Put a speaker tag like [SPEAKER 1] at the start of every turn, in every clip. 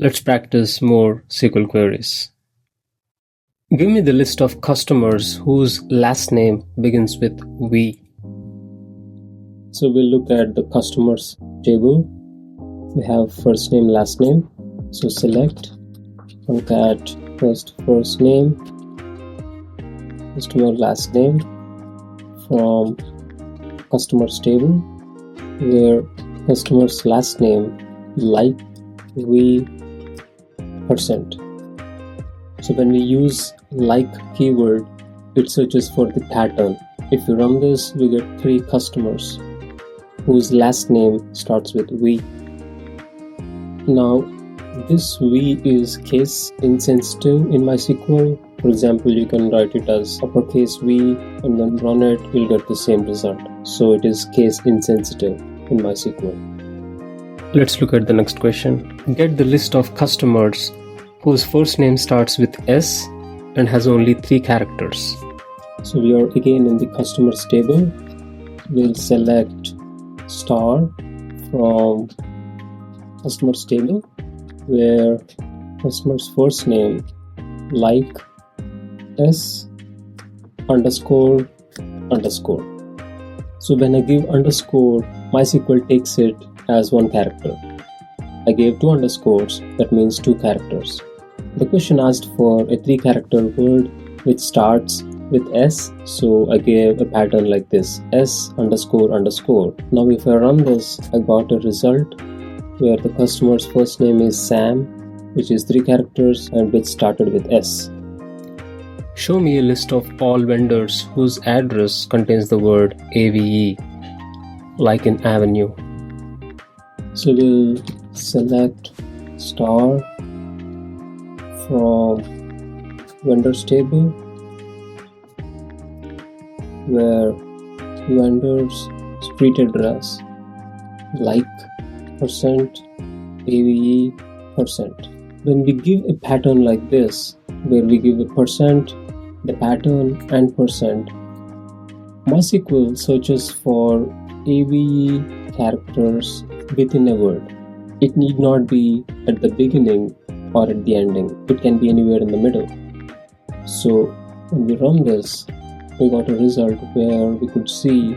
[SPEAKER 1] Let's practice more SQL queries. Give me the list of customers whose last name begins with V. So we'll look at the customers table. We have first name, last name. So select, look at first name, customer last name from customers table, where customer's last name like V %. So when we use like keyword, it searches for the pattern. If you run this, we get 3 customers whose last name starts with V. Now this V is case insensitive in MySQL. For example, you can write it as uppercase V and then run it, you'll get the same result. So it is case insensitive in MySQL. Let's look at the next question. Get the list of customers whose first name starts with S and has only 3 characters. So we are again in the customers table. We'll select star from customers table, where customer's first name like S underscore underscore. So when I give underscore, MySQL takes it as 1 character. I gave 2 underscores, that means 2 characters. The question asked for a 3-character word which starts with S, so I gave a pattern like this, S underscore underscore. Now if I run this, I got a result where the customer's first name is Sam, which is 3 characters and which started with S. Show me a list of all vendors whose address contains the word AVE, like in Avenue. So we'll select star from vendors table, where vendors street address like %AVE %. When we give a pattern like this, where we give a %, the pattern and %, MySQL searches for AVE characters within a word. It need not be at the beginning or at the ending. It can be anywhere in the middle. So when we run this, we got a result where we could see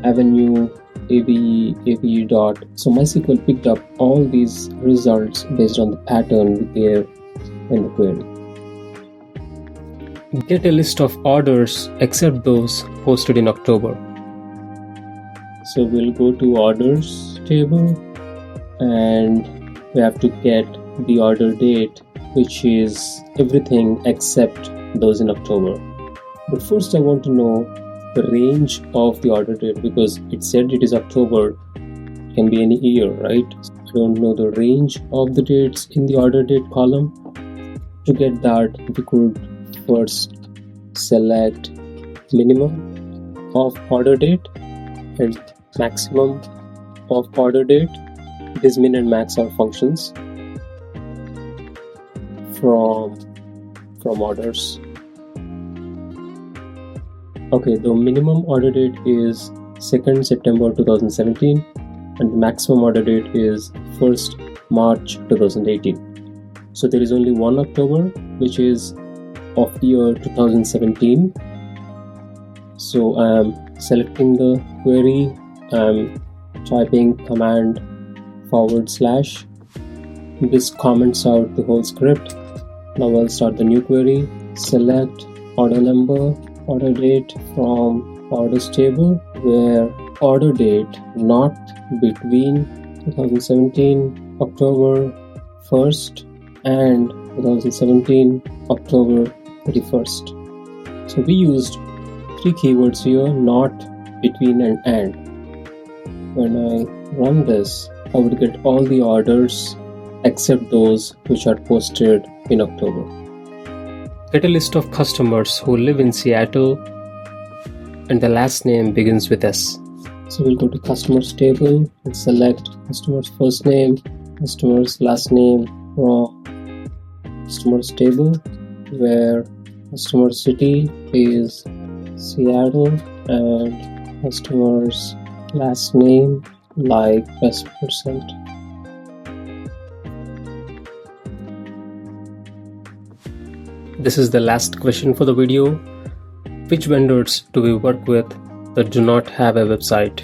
[SPEAKER 1] Avenue, AVE dot. So MySQL picked up all these results based on the pattern we gave in the query. Get a list of orders except those posted in October. So we'll go to orders table and we have to get the order date, which is everything except those in October. But first I want to know the range of the order date, because it said it is October. It can be any year, right? I don't know the range of the dates in the order date column. To get that, we could first select minimum of order date and maximum of order date. This min and max are functions from orders. Okay, the minimum order date is 2nd September 2017 and the maximum order date is 1st March 2018. So there is only one October, which is of year 2017. So I'm selecting the query, I'm typing command /. This comments out the whole script. Now I'll start the new query. Select order number, order date from orders table, where order date not between 2017 October 1st and 2017 October 31st. So we used 3 keywords here, not, between and. When I run this, I would get all the orders except those which are posted in October. Get a list of customers who live in Seattle and the last name begins with S. So we'll go to customers table and select customer's first name, customer's last name from customers table, where customer city is Seattle and customer's last name like S%. This is the last question for the video. Which vendors do we work with that do not have a website?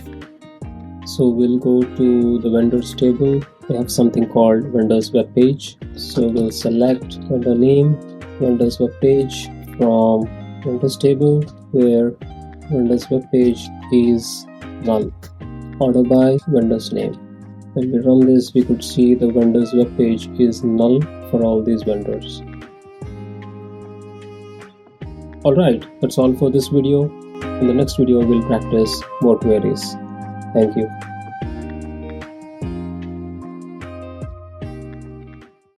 [SPEAKER 1] So we'll go to the vendors table. We have something called vendors web page. So we'll select vendor name, vendors web page from vendors table, where vendors web page is null. Order by vendors name. When we run this, we could see the vendors web page is null for all these vendors. Alright, that's all for this video. In the next video, we'll practice more queries. Thank you.